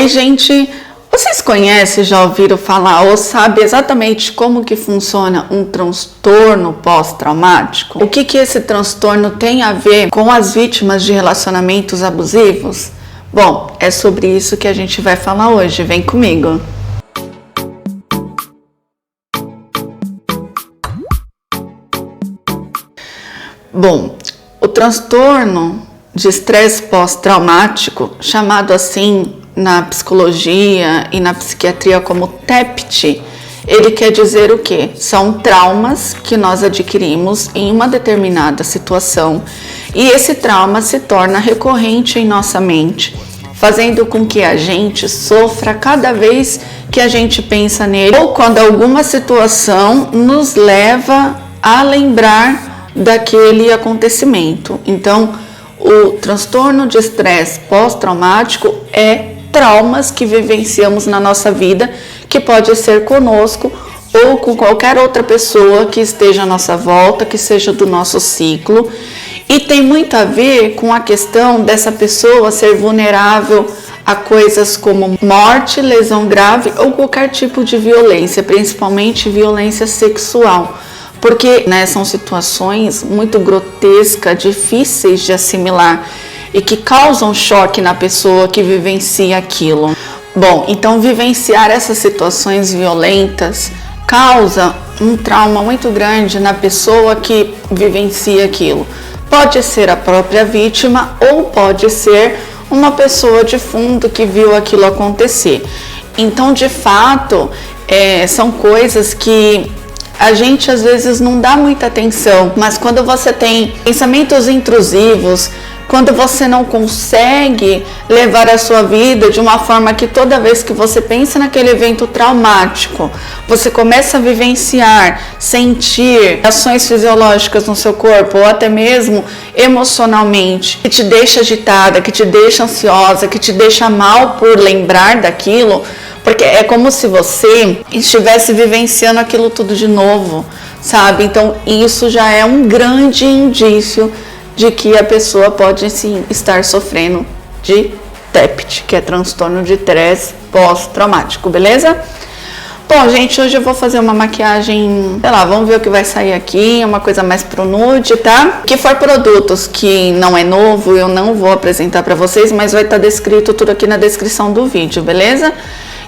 Oi, gente! Vocês conhecem, já ouviram falar ou sabem exatamente como que funciona um transtorno pós-traumático? O que esse transtorno tem a ver com as vítimas de relacionamentos abusivos? Bom, é sobre isso que a gente vai falar hoje. Vem comigo! Bom, o transtorno de estresse pós-traumático, chamado assim na psicologia e na psiquiatria como TEPT, ele quer dizer o quê? São traumas que nós adquirimos em uma determinada situação e esse trauma se torna recorrente em nossa mente, fazendo com que a gente sofra cada vez que a gente pensa nele ou quando alguma situação nos leva a lembrar daquele acontecimento. Então, o transtorno de estresse pós-traumático é traumas que vivenciamos na nossa vida, que pode ser conosco ou com qualquer outra pessoa que esteja à nossa volta, que seja do nosso ciclo, e tem muito a ver com a questão dessa pessoa ser vulnerável a coisas como morte, lesão grave ou qualquer tipo de violência, principalmente violência sexual. Porque são situações muito grotescas, difíceis de assimilar e que causam choque na pessoa que vivencia aquilo. Bom, então vivenciar essas situações violentas causa um trauma muito grande na pessoa que vivencia aquilo. Pode ser a própria vítima ou pode ser uma pessoa de fundo que viu aquilo acontecer. Então, de fato, são coisas que a gente às vezes não dá muita atenção, mas quando você tem pensamentos intrusivos, quando você não consegue levar a sua vida de uma forma que toda vez que você pensa naquele evento traumático, você começa a vivenciar, sentir ações fisiológicas no seu corpo ou até mesmo emocionalmente, que te deixa agitada, que te deixa ansiosa, que te deixa mal por lembrar daquilo, porque é como se você estivesse vivenciando aquilo tudo de novo, sabe? Então isso já é um grande indício de que a pessoa pode sim estar sofrendo de TEPT, que é transtorno de estresse pós-traumático, beleza? Bom, gente, hoje eu vou fazer uma maquiagem, sei lá, vamos ver o que vai sair aqui, uma coisa mais pro nude, tá? Que for produtos que não é novo, eu não vou apresentar pra vocês, mas vai estar descrito tudo aqui na descrição do vídeo, beleza?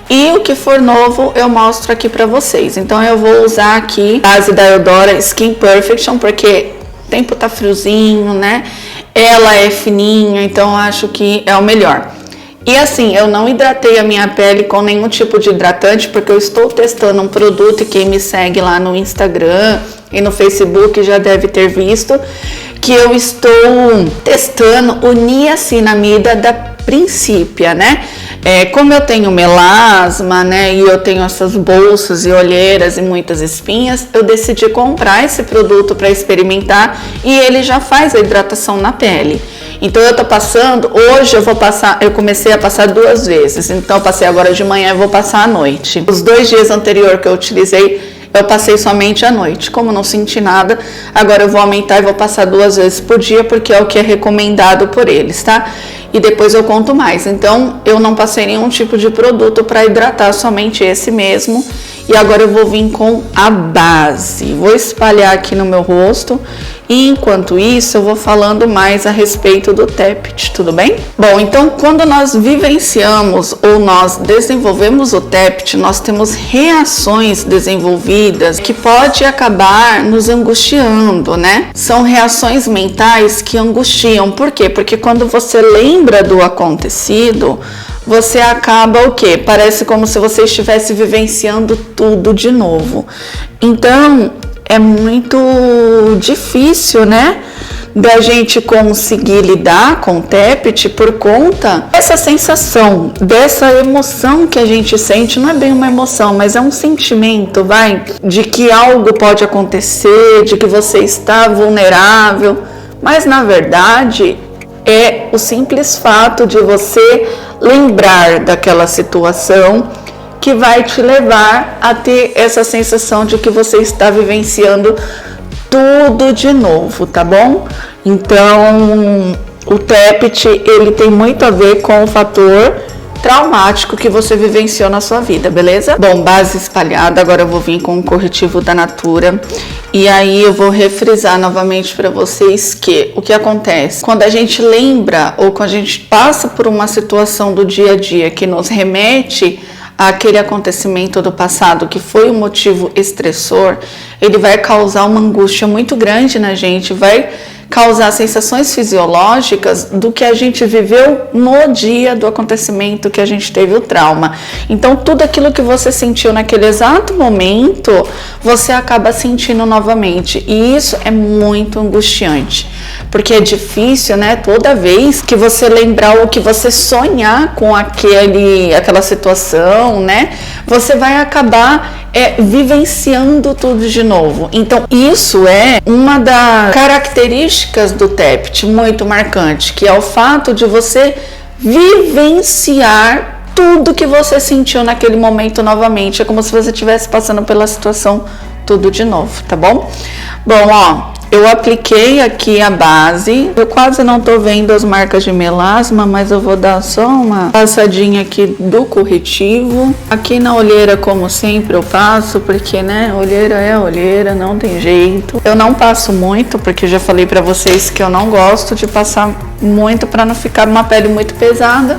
E o que for novo eu mostro aqui pra vocês. Então eu vou usar aqui a base da Eudora Skin Perfection, porque o tempo tá friozinho, né? Ela é fininha, então eu acho que é o melhor. E assim, eu não hidratei a minha pele com nenhum tipo de hidratante, porque eu estou testando um produto e quem me segue lá no Instagram e no Facebook já deve ter visto que eu estou testando o niacinamida da Principia, né? Como eu tenho melasma, né, e eu tenho essas bolsas e olheiras e muitas espinhas, eu decidi comprar esse produto para experimentar e ele já faz a hidratação na pele. Então eu tô passando, hoje eu comecei a passar 2 vezes, então eu passei agora de manhã e vou passar à noite. Os 2 dias anteriores que eu utilizei, eu passei somente à noite. Como não senti nada, agora eu vou aumentar e vou passar 2 vezes por dia, porque é o que é recomendado por eles, tá? E depois eu conto mais. Então, eu não passei nenhum tipo de produto para hidratar, somente esse mesmo. E agora eu vou vir com a base. Vou espalhar aqui no meu rosto. E enquanto isso, eu vou falando mais a respeito do TEPT, tudo bem? Bom, então quando nós vivenciamos ou nós desenvolvemos o TEPT, nós temos reações desenvolvidas que pode acabar nos angustiando, né? São reações mentais que angustiam. Por quê? Porque quando você lembra do acontecido, você acaba o quê? Parece como se você estivesse vivenciando tudo de novo. Então, é muito difícil, né, da gente conseguir lidar com o TEPT por conta dessa sensação, dessa emoção que a gente sente. Não é bem uma emoção, mas é um sentimento, de que algo pode acontecer, de que você está vulnerável, mas na verdade é o simples fato de você lembrar daquela situação que vai te levar a ter essa sensação de que você está vivenciando tudo de novo, tá bom? Então, o TEPT, ele tem muito a ver com o fator traumático que você vivenciou na sua vida, beleza? Bom, base espalhada, agora eu vou vir com o corretivo da Natura. E aí eu vou refrisar novamente para vocês que o que acontece quando a gente lembra ou quando a gente passa por uma situação do dia a dia que nos remete àquele acontecimento do passado que foi um motivo estressor, ele vai causar uma angústia muito grande na gente, vai causar sensações fisiológicas do que a gente viveu no dia do acontecimento que a gente teve o trauma. Então, tudo aquilo que você sentiu naquele exato momento, você acaba sentindo novamente. E isso é muito angustiante, porque é difícil, né? Toda vez que você lembrar ou que você sonhar com aquela situação, né? Você vai acabar vivenciando tudo de novo. Então, isso é uma das características do TEPT muito marcante, que é o fato de você vivenciar tudo que você sentiu naquele momento novamente. É como se você estivesse passando pela situação tudo de novo, tá bom? Bom, ó, eu apliquei aqui a base, eu quase não tô vendo as marcas de melasma, mas eu vou dar só uma passadinha aqui do corretivo. Aqui na olheira, como sempre, eu passo, porque, né, olheira é olheira, não tem jeito. Eu não passo muito, porque eu já falei pra vocês que eu não gosto de passar muito pra não ficar uma pele muito pesada.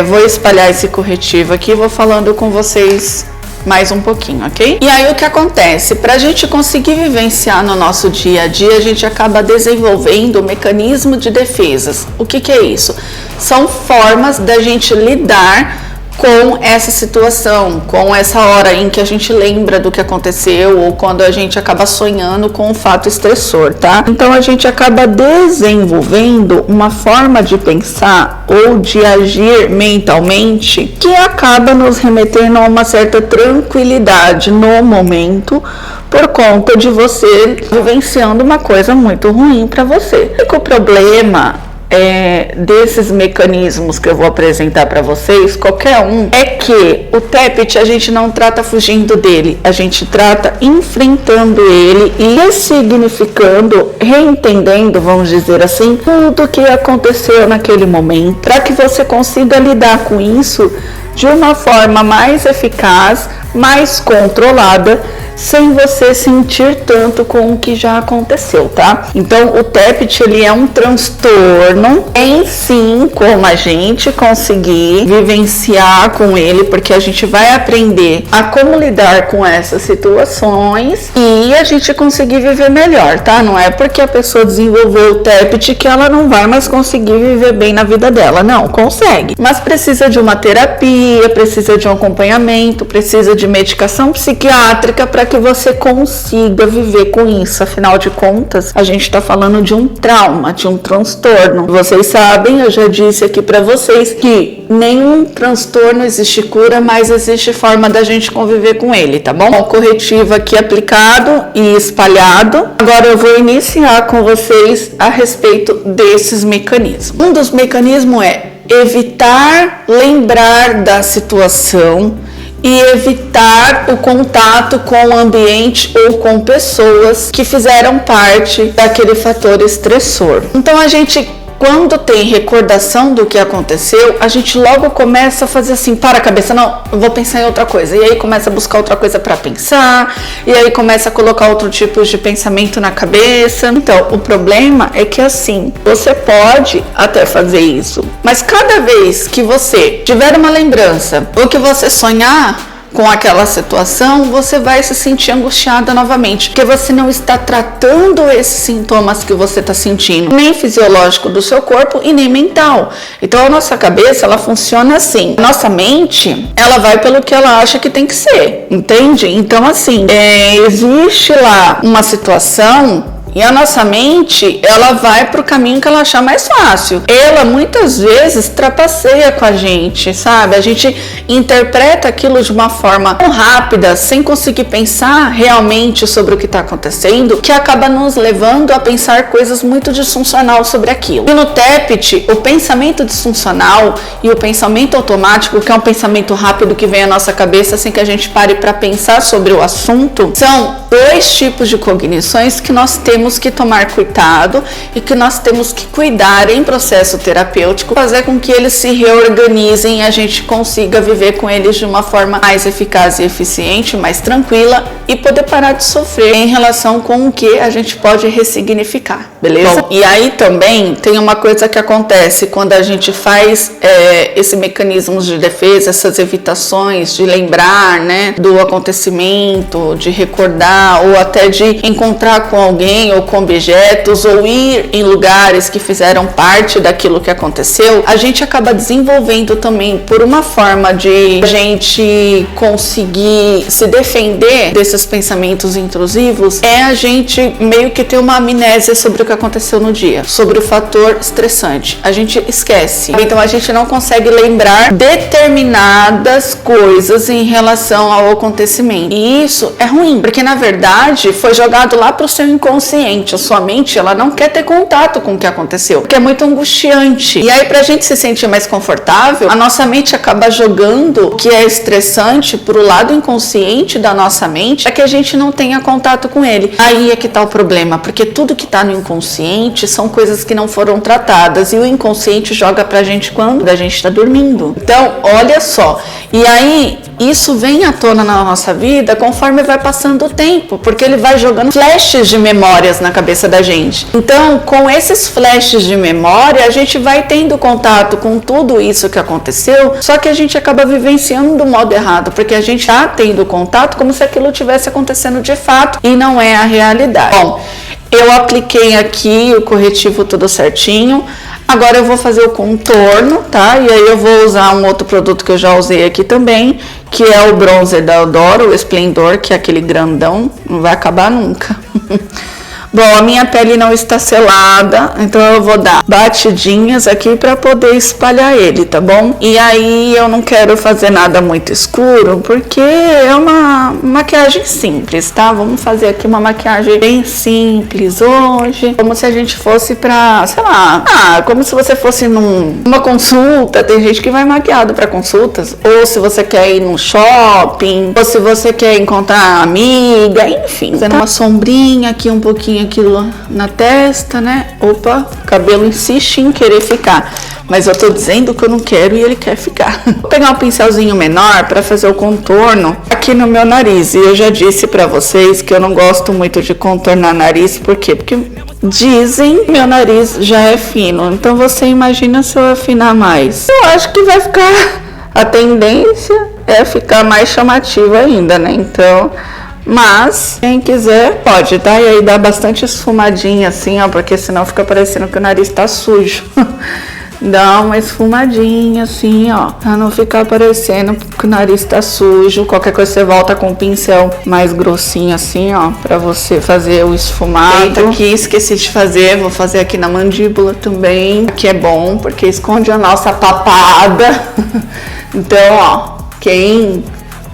Vou espalhar esse corretivo aqui, vou falando com vocês mais um pouquinho, ok? E aí o que acontece? Para a gente conseguir vivenciar no nosso dia a dia, a gente acaba desenvolvendo o mecanismo de defesas. O que é isso? São formas da gente lidar com essa situação, com essa hora em que a gente lembra do que aconteceu ou quando a gente acaba sonhando com um fato estressor, tá? Então a gente acaba desenvolvendo uma forma de pensar ou de agir mentalmente que acaba nos remetendo a uma certa tranquilidade no momento por conta de você vivenciando uma coisa muito ruim para você. E o problema desses mecanismos que eu vou apresentar para vocês, qualquer um, é que o TEPT a gente não trata fugindo dele, a gente trata enfrentando ele e ressignificando, reentendendo, vamos dizer assim, tudo que aconteceu naquele momento, para que você consiga lidar com isso de uma forma mais eficaz, mais controlada, sem você sentir tanto com o que já aconteceu, tá? Então, o TEPT, ele é um transtorno em si, como a gente conseguir vivenciar com ele, porque a gente vai aprender a como lidar com essas situações e a gente conseguir viver melhor, tá? Não é porque a pessoa desenvolveu o TEPT que ela não vai mais conseguir viver bem na vida dela, não, consegue. Mas precisa de uma terapia, precisa de um acompanhamento, precisa de medicação psiquiátrica para que você consiga viver com isso. Afinal de contas, a gente está falando de um trauma, de um transtorno. Vocês sabem, eu já disse aqui para vocês que nenhum transtorno existe cura, mas existe forma da gente conviver com ele, tá bom? O corretivo aqui aplicado e espalhado. Agora eu vou iniciar com vocês a respeito desses mecanismos. Um dos mecanismos é evitar lembrar da situação e evitar o contato com o ambiente ou com pessoas que fizeram parte daquele fator estressor. Então a gente, quando tem recordação do que aconteceu, a gente logo começa a fazer assim, para a cabeça, não, eu vou pensar em outra coisa. E aí começa a buscar outra coisa para pensar, e aí começa a colocar outro tipo de pensamento na cabeça. Então, o problema é que assim, você pode até fazer isso, mas cada vez que você tiver uma lembrança ou que você sonhar com aquela situação, você vai se sentir angustiada novamente, porque você não está tratando esses sintomas que você está sentindo, nem fisiológico do seu corpo e nem mental. Então a nossa cabeça, ela funciona assim, nossa mente, ela vai pelo que ela acha que tem que ser, entende? Então assim, existe lá uma situação e a nossa mente, ela vai para o caminho que ela achar mais fácil. Ela muitas vezes trapaceia com a gente, sabe? A gente interpreta aquilo de uma forma tão rápida, sem conseguir pensar realmente sobre o que está acontecendo, que acaba nos levando a pensar coisas muito disfuncional sobre aquilo. E no TEPT, o pensamento disfuncional e o pensamento automático, que é um pensamento rápido que vem à nossa cabeça sem que a gente pare para pensar sobre o assunto, são dois tipos de cognições que nós temos temos que tomar cuidado e que nós temos que cuidar em processo terapêutico, fazer com que eles se reorganizem e a gente consiga viver com eles de uma forma mais eficaz e eficiente, mais tranquila e poder parar de sofrer em relação com o que a gente pode ressignificar, beleza? Bom, e aí também tem uma coisa que acontece quando a gente faz esse mecanismo de defesa, essas evitações de lembrar, né, do acontecimento, de recordar ou até de encontrar com alguém ou com objetos ou ir em lugares que fizeram parte daquilo que aconteceu, a gente acaba desenvolvendo também por uma forma de a gente conseguir se defender desses pensamentos intrusivos, a gente meio que ter uma amnésia sobre o que aconteceu no dia, sobre o fator estressante. A gente esquece. Então a gente não consegue lembrar determinadas coisas em relação ao acontecimento. E isso é ruim, porque na verdade foi jogado lá para o seu inconsciente. A sua mente, ela não quer ter contato com o que aconteceu, porque é muito angustiante. E aí, pra gente se sentir mais confortável, a nossa mente acaba jogando o que é estressante pro lado inconsciente da nossa mente, para que a gente não tenha contato com ele. Aí é que tá o problema, porque tudo que tá no inconsciente são coisas que não foram tratadas, e o inconsciente joga pra gente quando a gente tá dormindo. Então, olha só, e aí isso vem à tona na nossa vida conforme vai passando o tempo, porque ele vai jogando flashes de memórias na cabeça da gente. Então, com esses flashes de memória, a gente vai tendo contato com tudo isso que aconteceu, só que a gente acaba vivenciando do modo errado, porque a gente está tendo contato como se aquilo tivesse acontecendo de fato e não é a realidade. Bom, eu apliquei aqui o corretivo tudo certinho. Agora eu vou fazer o contorno, tá? E aí eu vou usar um outro produto que eu já usei aqui também, que é o bronzer da Eudoro, o Esplendor, que é aquele grandão, não vai acabar nunca. Bom, a minha pele não está selada, então eu vou dar batidinhas aqui para poder espalhar ele, tá bom? E aí eu não quero fazer nada muito escuro, porque é uma maquiagem simples, tá? Vamos fazer aqui uma maquiagem bem simples hoje, como se a gente fosse pra, sei lá, como se você fosse numa consulta. Tem gente que vai maquiado para consultas, ou se você quer ir num shopping, ou se você quer encontrar amiga, enfim. Fazendo uma sombrinha aqui, um pouquinho aqui na testa, né? Opa, o cabelo insiste em querer ficar, mas eu tô dizendo que eu não quero e ele quer ficar. Vou pegar um pincelzinho menor para fazer o contorno aqui no meu nariz. E eu já disse para vocês que eu não gosto muito de contornar nariz. Por quê? Porque dizem que meu nariz já é fino. Então você imagina se eu afinar mais. Eu acho que vai ficar... A tendência é ficar mais chamativo ainda, né? Então... Mas, quem quiser, pode, tá? E aí dá bastante esfumadinha assim, ó, porque senão fica parecendo que o nariz tá sujo. Dá uma esfumadinha assim, ó, pra não ficar parecendo que o nariz tá sujo. Qualquer coisa você volta com um pincel mais grossinho assim, ó, pra você fazer o esfumado. Eita, aqui esqueci de fazer, vou fazer aqui na mandíbula também, que é bom, porque esconde a nossa papada. Então, ó, quem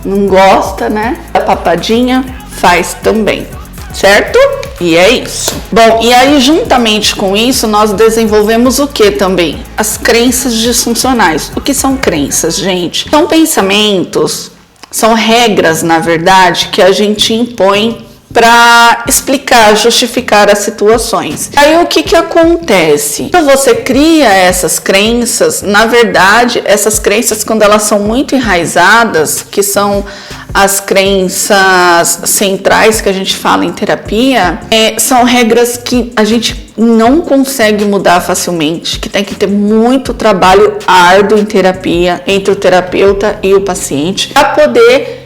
não gosta, né, da papadinha, faz também, certo? E é isso. Bom, e aí juntamente com isso nós desenvolvemos o que também? As crenças disfuncionais. O que são crenças, gente? São pensamentos, são regras, na verdade, que a gente impõe para explicar, justificar as situações. Aí o que acontece? Quando você cria essas crenças, na verdade, essas crenças, quando elas são muito enraizadas, que são as crenças centrais que a gente fala em terapia, são regras que a gente não consegue mudar facilmente, que tem que ter muito trabalho árduo em terapia entre o terapeuta e o paciente para poder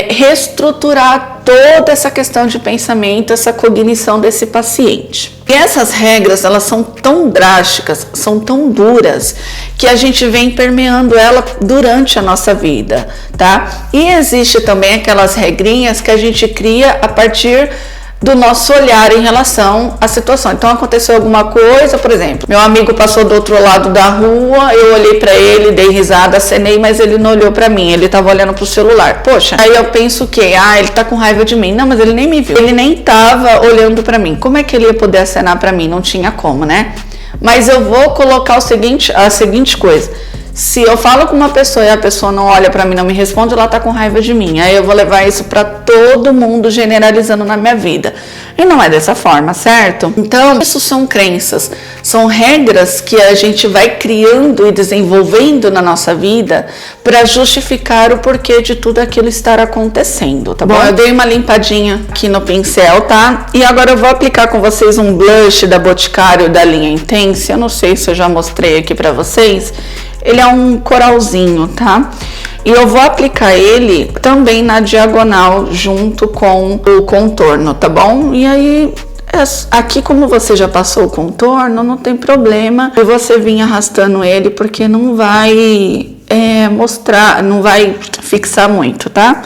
reestruturar toda essa questão de pensamento, essa cognição desse paciente. E essas regras, elas são tão drásticas, são tão duras, que a gente vem permeando ela durante a nossa vida, tá? E existe também aquelas regrinhas que a gente cria a partir do nosso olhar em relação à situação. Então aconteceu alguma coisa, por exemplo, meu amigo passou do outro lado da rua, eu olhei para ele, dei risada, acenei, mas ele não olhou para mim, ele estava olhando pro celular. Poxa, aí eu penso que, ele tá com raiva de mim. Não, mas ele nem me viu, ele nem tava olhando para mim. Como é que ele ia poder acenar para mim? Não tinha como, né? Mas eu vou colocar a seguinte coisa. Se eu falo com uma pessoa e a pessoa não olha pra mim, não me responde, ela tá com raiva de mim. Aí eu vou levar isso pra todo mundo, generalizando na minha vida. E não é dessa forma, certo? Então, isso são crenças, são regras que a gente vai criando e desenvolvendo na nossa vida para justificar o porquê de tudo aquilo estar acontecendo, tá bom? Eu dei uma limpadinha aqui no pincel, tá? E agora eu vou aplicar com vocês um blush da Boticário da linha Intense. Eu não sei se eu já mostrei aqui pra vocês. Ele é um coralzinho, tá? E eu vou aplicar ele também na diagonal junto com o contorno, tá bom? E aí, aqui como você já passou o contorno, não tem problema e você vir arrastando ele, porque não vai mostrar, não vai fixar muito, tá?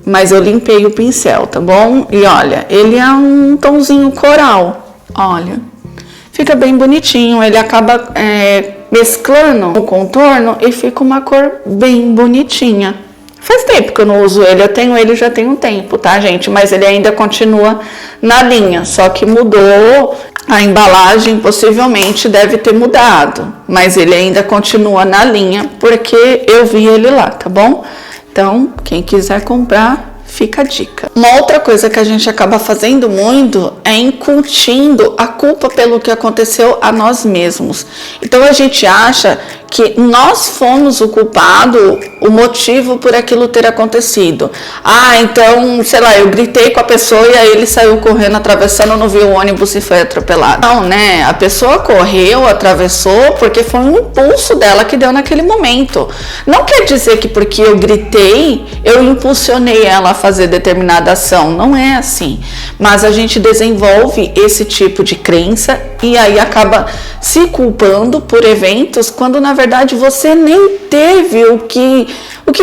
Mas eu limpei o pincel, tá bom? E olha, ele é um tomzinho coral, olha. Fica bem bonitinho, ele acaba mesclando o contorno e fica uma cor bem bonitinha. Faz tempo que eu não uso ele, eu tenho ele já tem um tempo, tá, gente? Mas ele ainda continua na linha, só que mudou a embalagem, possivelmente deve ter mudado. Mas ele ainda continua na linha, porque eu vi ele lá, tá bom? Então, quem quiser comprar, fica a dica. Uma outra coisa que a gente acaba fazendo muito é incutindo a culpa pelo que aconteceu a nós mesmos. Então a gente acha que nós fomos o culpado, o motivo por aquilo ter acontecido. Ah, então, sei lá, eu gritei com a pessoa e aí ele saiu correndo, atravessando, não viu o ônibus e foi atropelado. Não, né? A pessoa correu, atravessou, porque foi um impulso dela que deu naquele momento. Não quer dizer que porque eu gritei, eu impulsionei ela a fazer determinada ação. Não é assim. Mas a gente desenvolve esse tipo de crença e aí acaba se culpando por eventos quando na verdade você nem teve o que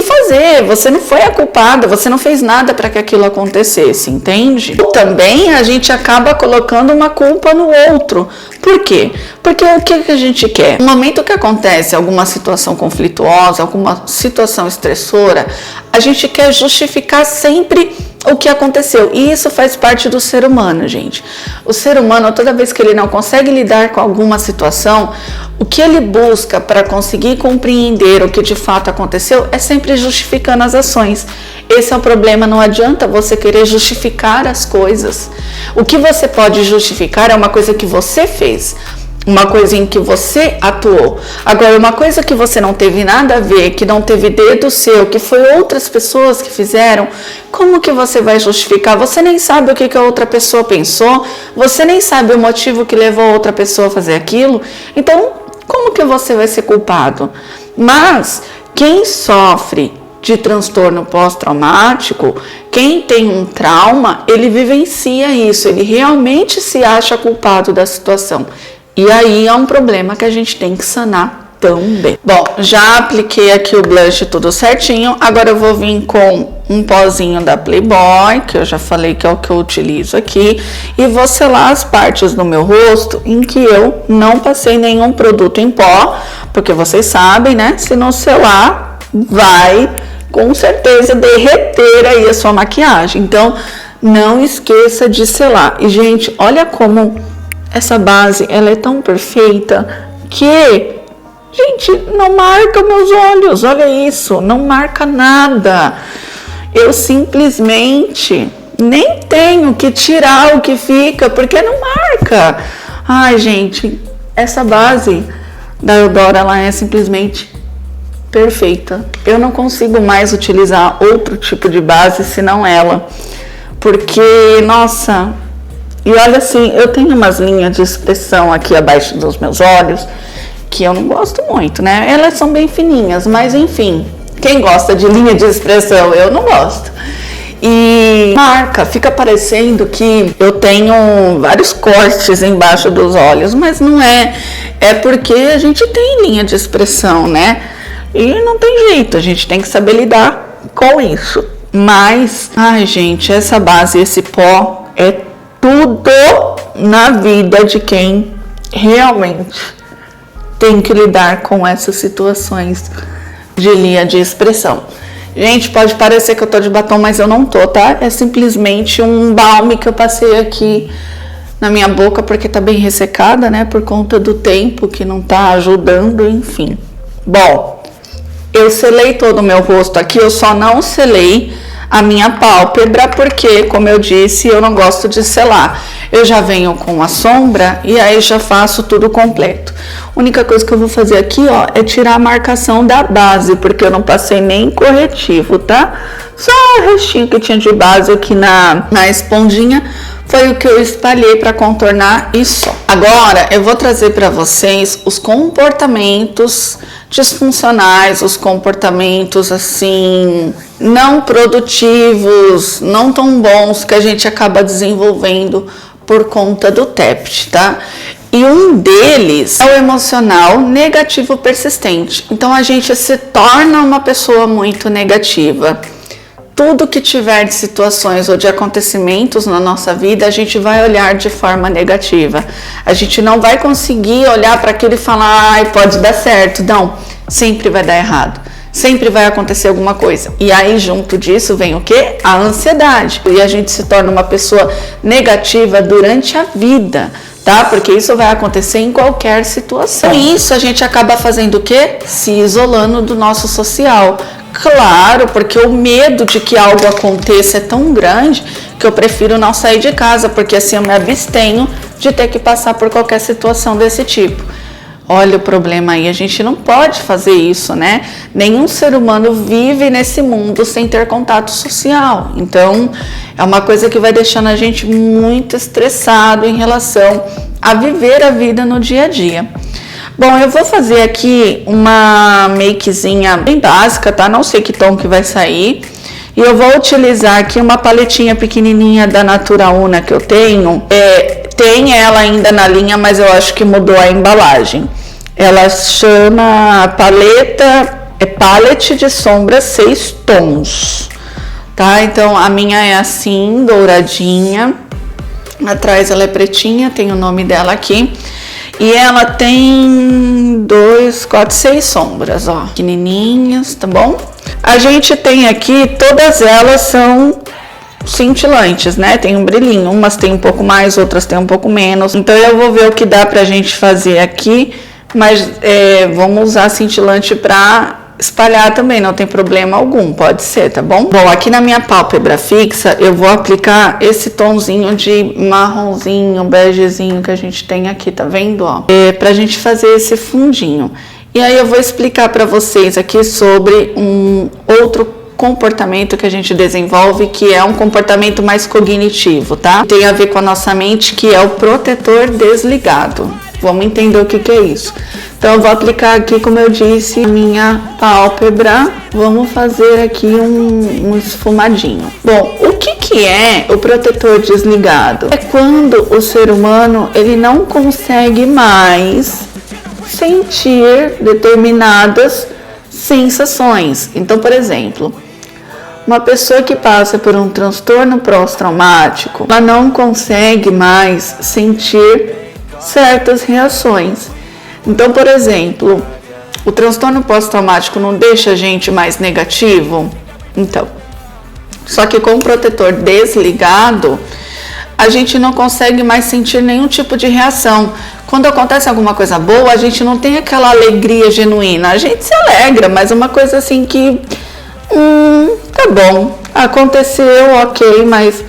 fazer, você não foi a culpada, você não fez nada para que aquilo acontecesse, entende? Também a gente acaba colocando uma culpa no outro. Por quê? Porque o que a gente quer? No momento que acontece alguma situação conflituosa, alguma situação estressora, a gente quer justificar sempre o que aconteceu. E isso faz parte do ser humano, gente. O ser humano, toda vez que ele não consegue lidar com alguma situação, o que ele busca para conseguir compreender o que de fato aconteceu é sempre justificando as ações. Esse é o problema, não adianta você querer justificar as coisas. O que você pode justificar é uma coisa que você fez, uma coisa em que você atuou. Agora, uma coisa que você não teve nada a ver, que não teve dedo seu, que foi outras pessoas que fizeram, como que você vai justificar? Você nem sabe o que a outra pessoa pensou, você nem sabe o motivo que levou a outra pessoa a fazer aquilo. Então, como que você vai ser culpado? Mas, quem sofre de transtorno pós-traumático, quem tem um trauma, ele vivencia isso, ele realmente se acha culpado da situação. E aí é um problema que a gente tem que sanar também. Bom, já apliquei aqui o blush tudo certinho. Agora eu vou vir com um pozinho da Playboy, que eu já falei que é o que eu utilizo aqui. E vou selar as partes do meu rosto em que eu não passei nenhum produto em pó. Porque vocês sabem, né? Se não selar, vai com certeza derreter aí a sua maquiagem. Então, não esqueça de selar. E, gente, olha como essa base, ela é tão perfeita que, gente, não marca meus olhos, olha isso, não marca nada. Eu simplesmente nem tenho que tirar o que fica, porque não marca. Ai, gente, essa base da Eudora, ela é simplesmente perfeita. Eu não consigo mais utilizar outro tipo de base senão ela, porque, nossa... E olha assim, eu tenho umas linhas de expressão aqui abaixo dos meus olhos que eu não gosto muito, né? Elas são bem fininhas, mas enfim, quem gosta de linha de expressão, eu não gosto. E marca, fica parecendo que eu tenho vários cortes embaixo dos olhos, mas não é. É porque a gente tem linha de expressão, né? E não tem jeito, a gente tem que saber lidar com isso. Mas, ai gente, essa base, esse pó é tudo na vida de quem realmente tem que lidar com essas situações de linha de expressão. Gente, pode parecer que eu tô de batom, mas eu não tô, tá? É simplesmente um balme que eu passei aqui na minha boca, porque tá bem ressecada, né? Por conta do tempo que não tá ajudando, enfim. Bom, eu selei todo o meu rosto aqui, eu só não selei a minha pálpebra, porque, como eu disse, eu não gosto de selar. Eu já venho com a sombra e aí já faço tudo completo. A única coisa que eu vou fazer aqui, ó, é tirar a marcação da base, porque eu não passei nem corretivo, tá? Só o restinho que tinha de base aqui na esponjinha foi o que eu espalhei para contornar e só. Agora eu vou trazer para vocês os comportamentos disfuncionais, os comportamentos assim não produtivos, não tão bons que a gente acaba desenvolvendo por conta do TEPT, tá? E um deles é o emocional negativo persistente. Então a gente se torna uma pessoa muito negativa. Tudo que tiver de situações ou de acontecimentos na nossa vida, a gente vai olhar de forma negativa. A gente não vai conseguir olhar para aquilo e falar, ai, pode dar certo. Não, sempre vai dar errado. Sempre vai acontecer alguma coisa. E aí, junto disso, vem o quê? A ansiedade. E a gente se torna uma pessoa negativa durante a vida, tá? Porque isso vai acontecer em qualquer situação. E isso a gente acaba fazendo o quê? Se isolando do nosso social. Claro, porque o medo de que algo aconteça é tão grande que eu prefiro não sair de casa, porque assim eu me abstenho de ter que passar por qualquer situação desse tipo. Olha o problema aí, a gente não pode fazer isso, né? Nenhum ser humano vive nesse mundo sem ter contato social. Então, é uma coisa que vai deixando a gente muito estressado em relação a viver a vida no dia a dia. Bom, eu vou fazer aqui uma makezinha bem básica, tá? Não sei que tom que vai sair. E eu vou utilizar aqui uma paletinha pequenininha da Natura Una que eu tenho. Tem ela ainda na linha, mas eu acho que mudou a embalagem. Ela chama palete de sombra 6 tons, tá? Então a minha é assim, douradinha. Atrás ela é pretinha, tem o nome dela aqui. E ela tem 2, 4, 6 sombras, ó, pequenininhas, tá bom? A gente tem aqui, todas elas são cintilantes, né? Tem um brilhinho, umas tem um pouco mais, outras tem um pouco menos. Então eu vou ver o que dá pra gente fazer aqui, mas vamos usar cintilante pra espalhar também, não tem problema algum, pode ser, tá bom? Bom, aqui na minha pálpebra fixa, eu vou aplicar esse tonzinho de marronzinho, begezinho que a gente tem aqui, tá vendo, ó? Pra gente fazer esse fundinho. E aí eu vou explicar pra vocês aqui sobre um outro comportamento que a gente desenvolve, que é um comportamento mais cognitivo, tá? Tem a ver com a nossa mente, que é o protetor desligado. Vamos entender o que é isso. Então, eu vou aplicar aqui, como eu disse, a minha pálpebra. Vamos fazer aqui um esfumadinho. Bom, o que é o protetor desligado? É quando o ser humano, ele não consegue mais sentir determinadas sensações. Então, por exemplo, uma pessoa que passa por um transtorno pós-traumático, ela não consegue mais sentir certas reações. Então, por exemplo, o transtorno pós-traumático não deixa a gente mais negativo? Então, só que com o protetor desligado, a gente não consegue mais sentir nenhum tipo de reação. Quando acontece alguma coisa boa, a gente não tem aquela alegria genuína. A gente se alegra, mas é uma coisa assim que, tá bom, aconteceu, ok, mas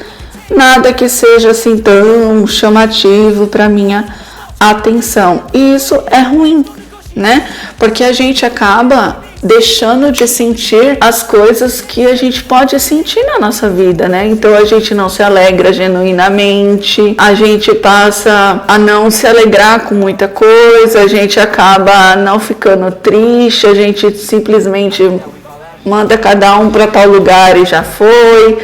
nada que seja assim tão chamativo para minha atenção. E isso é ruim, né? Porque a gente acaba deixando de sentir as coisas que a gente pode sentir na nossa vida, né? Então a gente não se alegra genuinamente, a gente passa a não se alegrar com muita coisa, a gente acaba não ficando triste, a gente simplesmente manda cada um para tal lugar e já foi,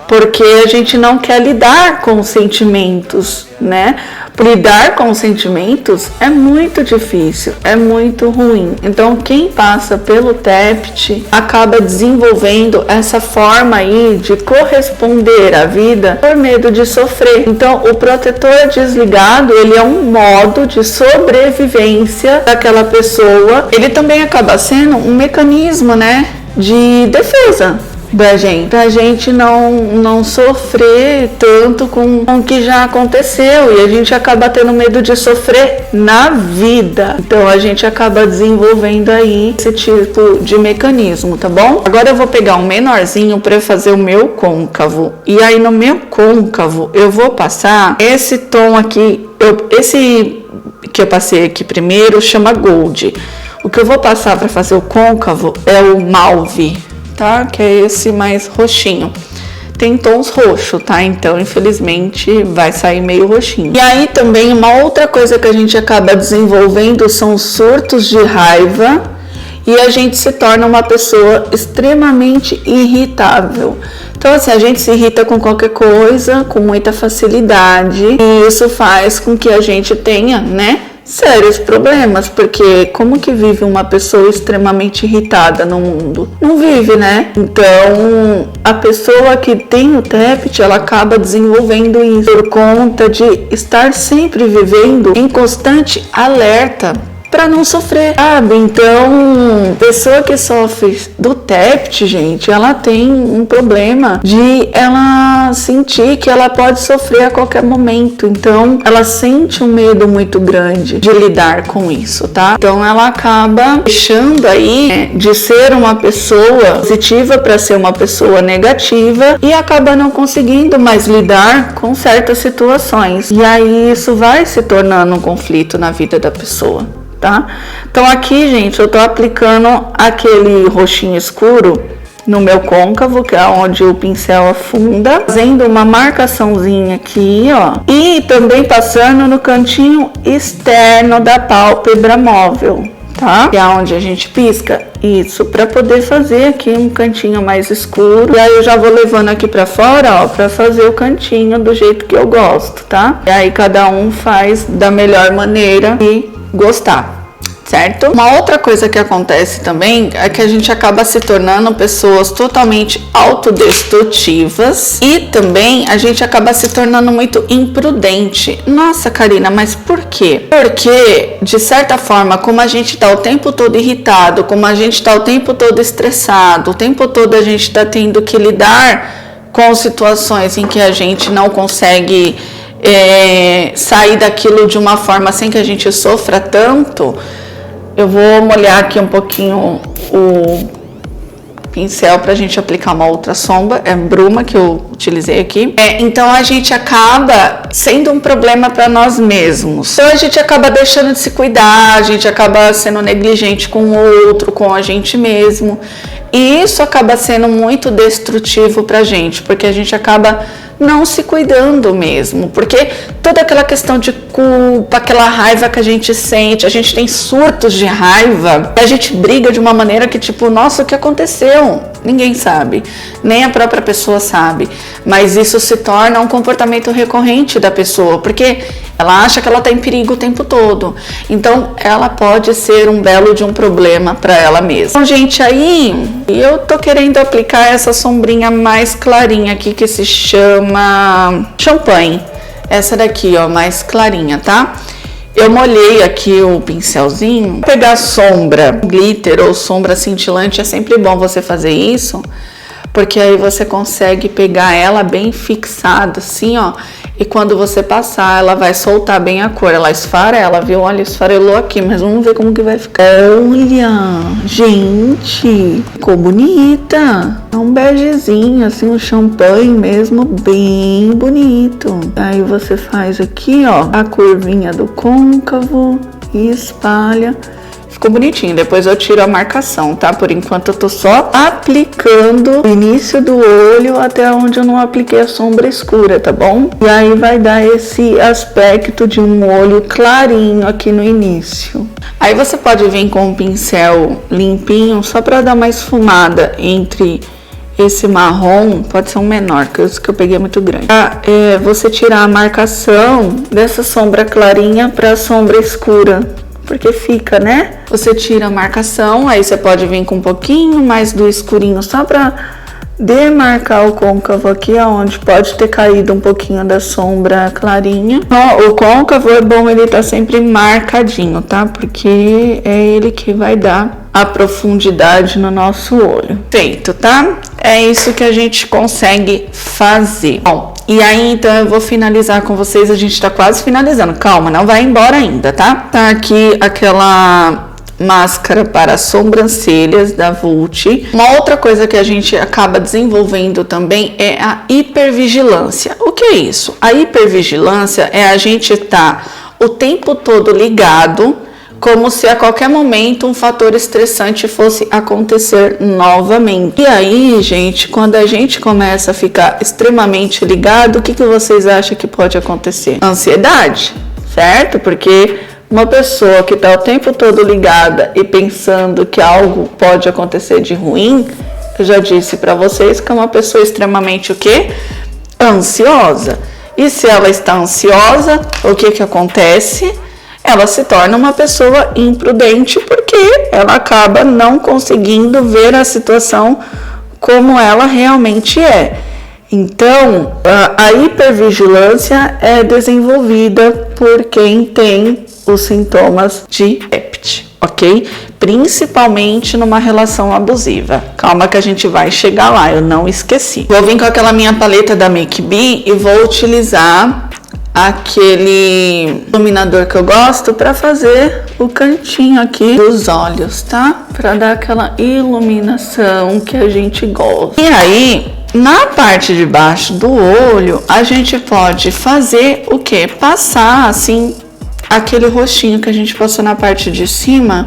porque a gente não quer lidar com os sentimentos, né? Lidar com os sentimentos é muito difícil, é muito ruim. Então, quem passa pelo TEPT acaba desenvolvendo essa forma aí de corresponder à vida por medo de sofrer. Então, o protetor desligado, ele é um modo de sobrevivência daquela pessoa. Ele também acaba sendo um mecanismo, né, de defesa. Pra gente não sofrer tanto com o que já aconteceu, e a gente acaba tendo medo de sofrer na vida. Então a gente acaba desenvolvendo aí esse tipo de mecanismo, tá bom? Agora eu vou pegar um menorzinho para fazer o meu côncavo. E aí no meu côncavo eu vou passar esse tom aqui, esse que eu passei aqui primeiro chama Gold. O que eu vou passar para fazer o côncavo é o Mauve, tá? Que é esse mais roxinho. Tem tons roxos, tá? Então, infelizmente, vai sair meio roxinho. E aí também uma outra coisa que a gente acaba desenvolvendo são surtos de raiva e a gente se torna uma pessoa extremamente irritável. Então, assim, a gente se irrita com qualquer coisa, com muita facilidade, e isso faz com que a gente tenha, né, sérios problemas, porque como que vive uma pessoa extremamente irritada no mundo? Não vive, né? Então, a pessoa que tem o TEPT, ela acaba desenvolvendo isso por conta de estar sempre vivendo em constante alerta para não sofrer, sabe? Então, pessoa que sofre do TEPT, gente, ela tem um problema de ela sentir que ela pode sofrer a qualquer momento. Então, ela sente um medo muito grande de lidar com isso, tá? Então, ela acaba deixando aí de ser uma pessoa positiva para ser uma pessoa negativa e acaba não conseguindo mais lidar com certas situações. E aí, isso vai se tornando um conflito na vida da pessoa. Tá? Então aqui, gente, eu tô aplicando aquele roxinho escuro no meu côncavo, que é onde o pincel afunda, fazendo uma marcaçãozinha aqui, ó, e também passando no cantinho externo da pálpebra móvel, tá? Que é onde a gente pisca. Isso, para poder fazer aqui um cantinho mais escuro. E aí eu já vou levando aqui para fora, ó, para fazer o cantinho do jeito que eu gosto, tá? E aí cada um faz da melhor maneira e gostar, certo? Uma outra coisa que acontece também é que a gente acaba se tornando pessoas totalmente autodestrutivas e também a gente acaba se tornando muito imprudente. Nossa, Karina, mas por quê? Porque, de certa forma, como a gente tá o tempo todo irritado, como a gente tá o tempo todo estressado, o tempo todo a gente tá tendo que lidar com situações em que a gente não consegue sair daquilo de uma forma sem que a gente sofra tanto. Eu vou molhar aqui um pouquinho o pincel pra gente aplicar uma outra sombra, é bruma que eu utilizei aqui. Então a gente acaba sendo um problema para nós mesmos. Então a gente acaba deixando de se cuidar, a gente acaba sendo negligente com o outro, com a gente mesmo. E isso acaba sendo muito destrutivo pra gente, porque a gente acaba não se cuidando mesmo, porque toda aquela questão de culpa, aquela raiva que a gente sente, a gente tem surtos de raiva, a gente briga de uma maneira que tipo, nossa, o que aconteceu? Ninguém sabe, nem a própria pessoa sabe, mas isso se torna um comportamento recorrente da pessoa, porque ela acha que ela está em perigo o tempo todo, então ela pode ser um belo de um problema para ela mesma. Então, gente, aí eu tô querendo aplicar essa sombrinha mais clarinha aqui que se chama champanhe, essa daqui, ó, mais clarinha, tá? Eu molhei aqui o pincelzinho. Pegar sombra glitter ou sombra cintilante, é sempre bom você fazer isso, porque aí você consegue pegar ela bem fixada assim, ó, e quando você passar, ela vai soltar bem a cor, ela esfarela, viu? Olha, esfarelou aqui, mas vamos ver como que vai ficar. Olha, gente, ficou bonita. É um begezinho, assim, um champanhe mesmo, bem bonito. Aí você faz aqui, ó, a curvinha do côncavo e espalha. Ficou bonitinho, depois eu tiro a marcação, tá? Por enquanto eu tô só aplicando o início do olho até onde eu não apliquei a sombra escura, tá bom? E aí vai dar esse aspecto de um olho clarinho aqui no início. Aí você pode vir com um pincel limpinho, só pra dar uma esfumada entre esse marrom, pode ser um menor, que esse que eu peguei é muito grande. Você tirar a marcação dessa sombra clarinha pra sombra escura. Porque fica, né? Você tira a marcação, aí você pode vir com um pouquinho mais do escurinho só pra demarcar o côncavo aqui, onde pode ter caído um pouquinho da sombra clarinha. O côncavo é bom ele tá sempre marcadinho, tá? Porque é ele que vai dar a profundidade no nosso olho. Feito, tá? É isso que a gente consegue fazer. Bom, e aí então eu vou finalizar com vocês, a gente tá quase finalizando. Calma, não vai embora ainda, tá? Tá aqui aquela máscara para sobrancelhas da Vult. Uma outra coisa que a gente acaba desenvolvendo também é a hipervigilância. O que é isso? A hipervigilância é a gente estar o tempo todo ligado, como se a qualquer momento um fator estressante fosse acontecer novamente. E aí, gente, quando a gente começa a ficar extremamente ligado, o que vocês acham que pode acontecer? Ansiedade, certo? Porque uma pessoa que está o tempo todo ligada e pensando que algo pode acontecer de ruim, eu já disse para vocês que é uma pessoa extremamente o quê? Ansiosa. E se ela está ansiosa, o que acontece? Ela se torna uma pessoa imprudente porque ela acaba não conseguindo ver a situação como ela realmente é. Então, a hipervigilância é desenvolvida por quem tem os sintomas de TEPT, ok? Principalmente numa relação abusiva. Calma que a gente vai chegar lá, eu não esqueci. Vou vir com aquela minha paleta da Make Be e vou utilizar aquele iluminador que eu gosto para fazer o cantinho aqui dos olhos, tá? Para dar aquela iluminação que a gente gosta. E aí, na parte de baixo do olho, a gente pode fazer o que? Passar assim aquele rostinho que a gente passou na parte de cima,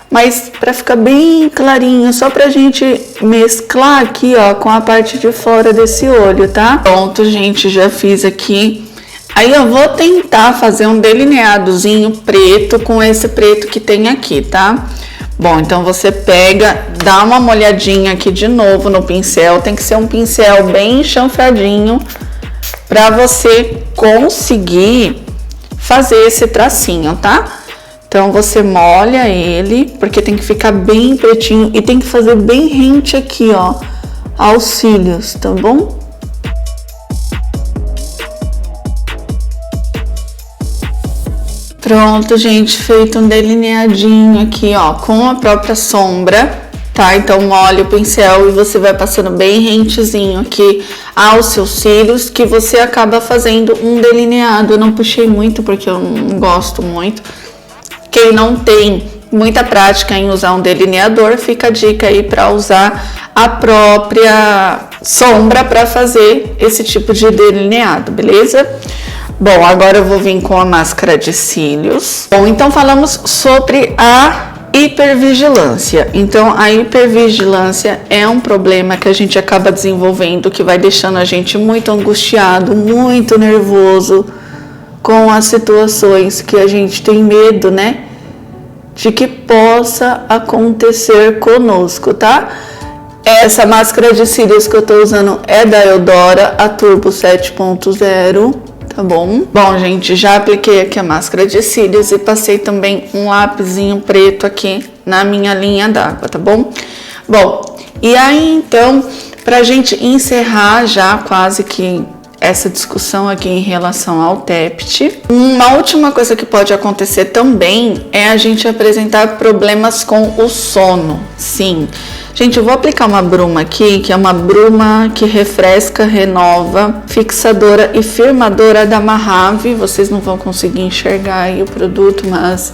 mas para ficar bem clarinho, só pra gente mesclar aqui, ó, com a parte de fora desse olho, tá? Pronto, gente, já fiz aqui. Aí eu vou tentar fazer um delineadozinho preto com esse preto que tem aqui, tá? Bom, então você pega, dá uma molhadinha aqui de novo no pincel, tem que ser um pincel bem chanfradinho para você conseguir fazer esse tracinho, tá? Então você molha ele, porque tem que ficar bem pretinho e tem que fazer bem rente aqui, ó, aos cílios, tá bom? Pronto, gente, feito um delineadinho aqui, ó, com a própria sombra, tá? Então molha o pincel e você vai passando bem rentezinho aqui aos seus cílios, que você acaba fazendo um delineado. Eu não puxei muito porque eu não gosto muito. Quem não tem muita prática em usar um delineador, fica a dica aí para usar a própria sombra para fazer esse tipo de delineado, beleza? Bom, agora eu vou vir com a máscara de cílios. Bom, então falamos sobre a hipervigilância. Então, a hipervigilância é um problema que a gente acaba desenvolvendo, que vai deixando a gente muito angustiado, muito nervoso com as situações que a gente tem medo, né, de que possa acontecer conosco, tá? Essa máscara de cílios que eu tô usando é da Eudora, a Turbo 7.0. Tá bom? Bom, gente, já apliquei aqui a máscara de cílios e passei também um lápisinho preto aqui na minha linha d'água, tá bom? Bom, e aí então, pra gente encerrar já quase que essa discussão aqui em relação ao TEPT, uma última coisa que pode acontecer também é a gente apresentar problemas com o sono. Sim. Gente, eu vou aplicar uma bruma aqui, que é uma bruma que refresca, renova, fixadora e firmadora da Mahave. Vocês não vão conseguir enxergar aí o produto, mas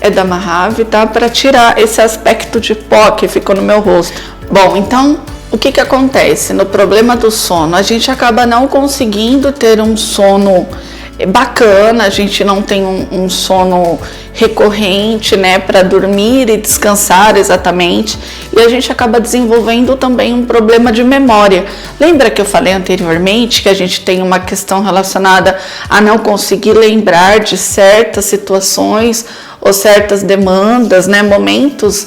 é da Mahave, tá? Para tirar esse aspecto de pó que ficou no meu rosto. Bom, então, o que acontece? No problema do sono, a gente acaba não conseguindo ter um sono bacana, a gente não tem um sono recorrente, né, para dormir e descansar exatamente, e a gente acaba desenvolvendo também um problema de memória. Lembra que eu falei anteriormente que a gente tem uma questão relacionada a não conseguir lembrar de certas situações ou certas demandas, né, momentos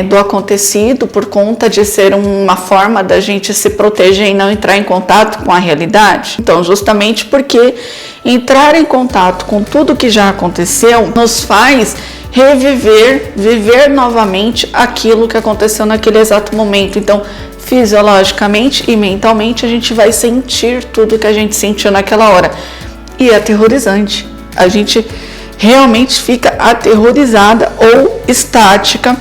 do acontecido, por conta de ser uma forma da gente se proteger e não entrar em contato com a realidade? Então, justamente porque entrar em contato com tudo que já aconteceu nos faz viver novamente aquilo que aconteceu naquele exato momento. Então, fisiologicamente e mentalmente a gente vai sentir tudo que a gente sentiu naquela hora. E é aterrorizante. A gente realmente fica aterrorizada ou estática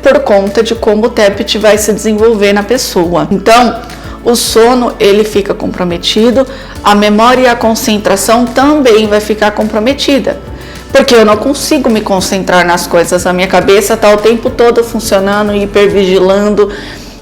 por conta de como o TEPT vai se desenvolver na pessoa. Então, o sono ele fica comprometido, a memória e a concentração também vai ficar comprometida, porque eu não consigo me concentrar nas coisas, a minha cabeça está o tempo todo funcionando, hipervigilando,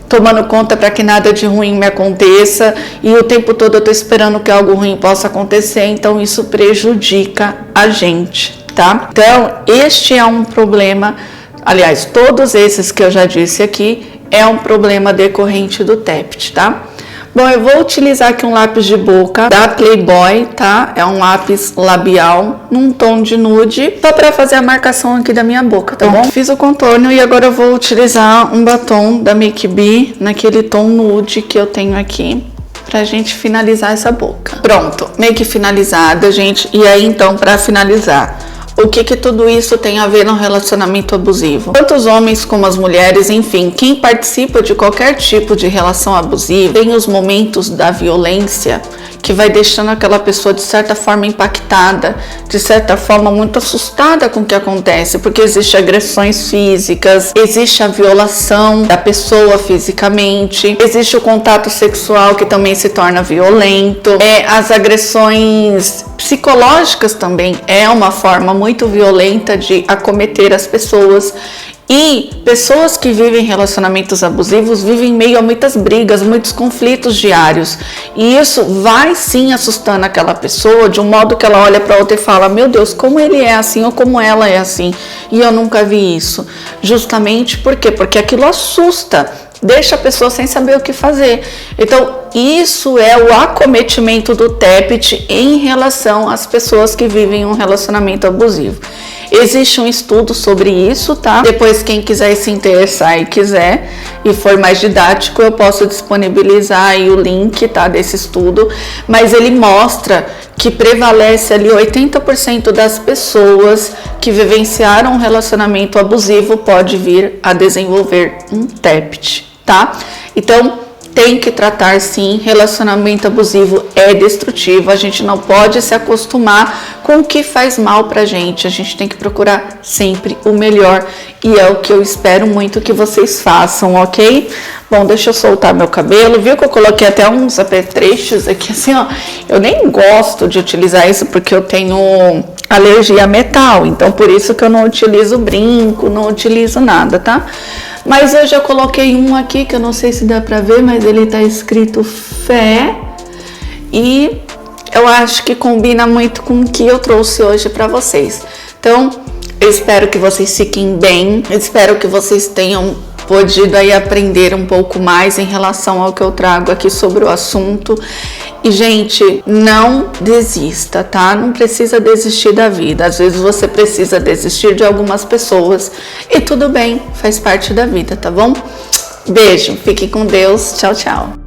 tomando conta para que nada de ruim me aconteça, e o tempo todo eu estou esperando que algo ruim possa acontecer, então isso prejudica a gente, tá? Então, este é um problema, aliás, todos esses que eu já disse aqui, é um problema decorrente do TEPT, tá? Bom, eu vou utilizar aqui um lápis de boca da Playboy, tá? É um lápis labial num tom de nude, só para fazer a marcação aqui da minha boca, tá bom? Fiz o contorno e agora eu vou utilizar um batom da Make B naquele tom nude que eu tenho aqui, pra gente finalizar essa boca. Pronto, make finalizada, gente. E aí, então, para finalizar, o que tudo isso tem a ver no relacionamento abusivo? Tanto os homens como as mulheres, enfim, quem participa de qualquer tipo de relação abusiva, tem os momentos da violência que vai deixando aquela pessoa de certa forma impactada, de certa forma muito assustada com o que acontece, porque existe agressões físicas, existe a violação da pessoa fisicamente, existe o contato sexual que também se torna violento, as agressões psicológicas também é uma forma muito violenta de acometer as pessoas. E pessoas que vivem relacionamentos abusivos vivem meio a muitas brigas, muitos conflitos diários. E isso vai sim assustando aquela pessoa de um modo que ela olha para outra e fala: meu Deus, como ele é assim ou como ela é assim? E eu nunca vi isso. Justamente por quê? Porque aquilo assusta, deixa a pessoa sem saber o que fazer. Então, isso é o acometimento do TEPT em relação às pessoas que vivem um relacionamento abusivo. Existe um estudo sobre isso, tá? Depois, quem quiser se interessar e quiser e for mais didático, eu posso disponibilizar aí o link, tá, desse estudo. Mas ele mostra que prevalece ali 80% das pessoas que vivenciaram um relacionamento abusivo pode vir a desenvolver um TEPT, tá? Então, tem que tratar sim, relacionamento abusivo é destrutivo, a gente não pode se acostumar com o que faz mal pra gente, a gente tem que procurar sempre o melhor e é o que eu espero muito que vocês façam, ok? Bom, deixa eu soltar meu cabelo, viu que eu coloquei até uns apetrechos aqui assim, ó, eu nem gosto de utilizar isso porque eu tenho alergia a metal, então por isso que eu não utilizo brinco, não utilizo nada, tá? Mas eu já coloquei um aqui que eu não sei se dá pra ver, mas ele tá escrito fé e eu acho que combina muito com o que eu trouxe hoje pra vocês. Então, eu espero que vocês fiquem bem, eu espero que vocês tenham podido aí aprender um pouco mais em relação ao que eu trago aqui sobre o assunto. E, gente, não desista, tá? Não precisa desistir da vida. Às vezes você precisa desistir de algumas pessoas e tudo bem, faz parte da vida, tá bom? Beijo, fique com Deus, tchau, tchau.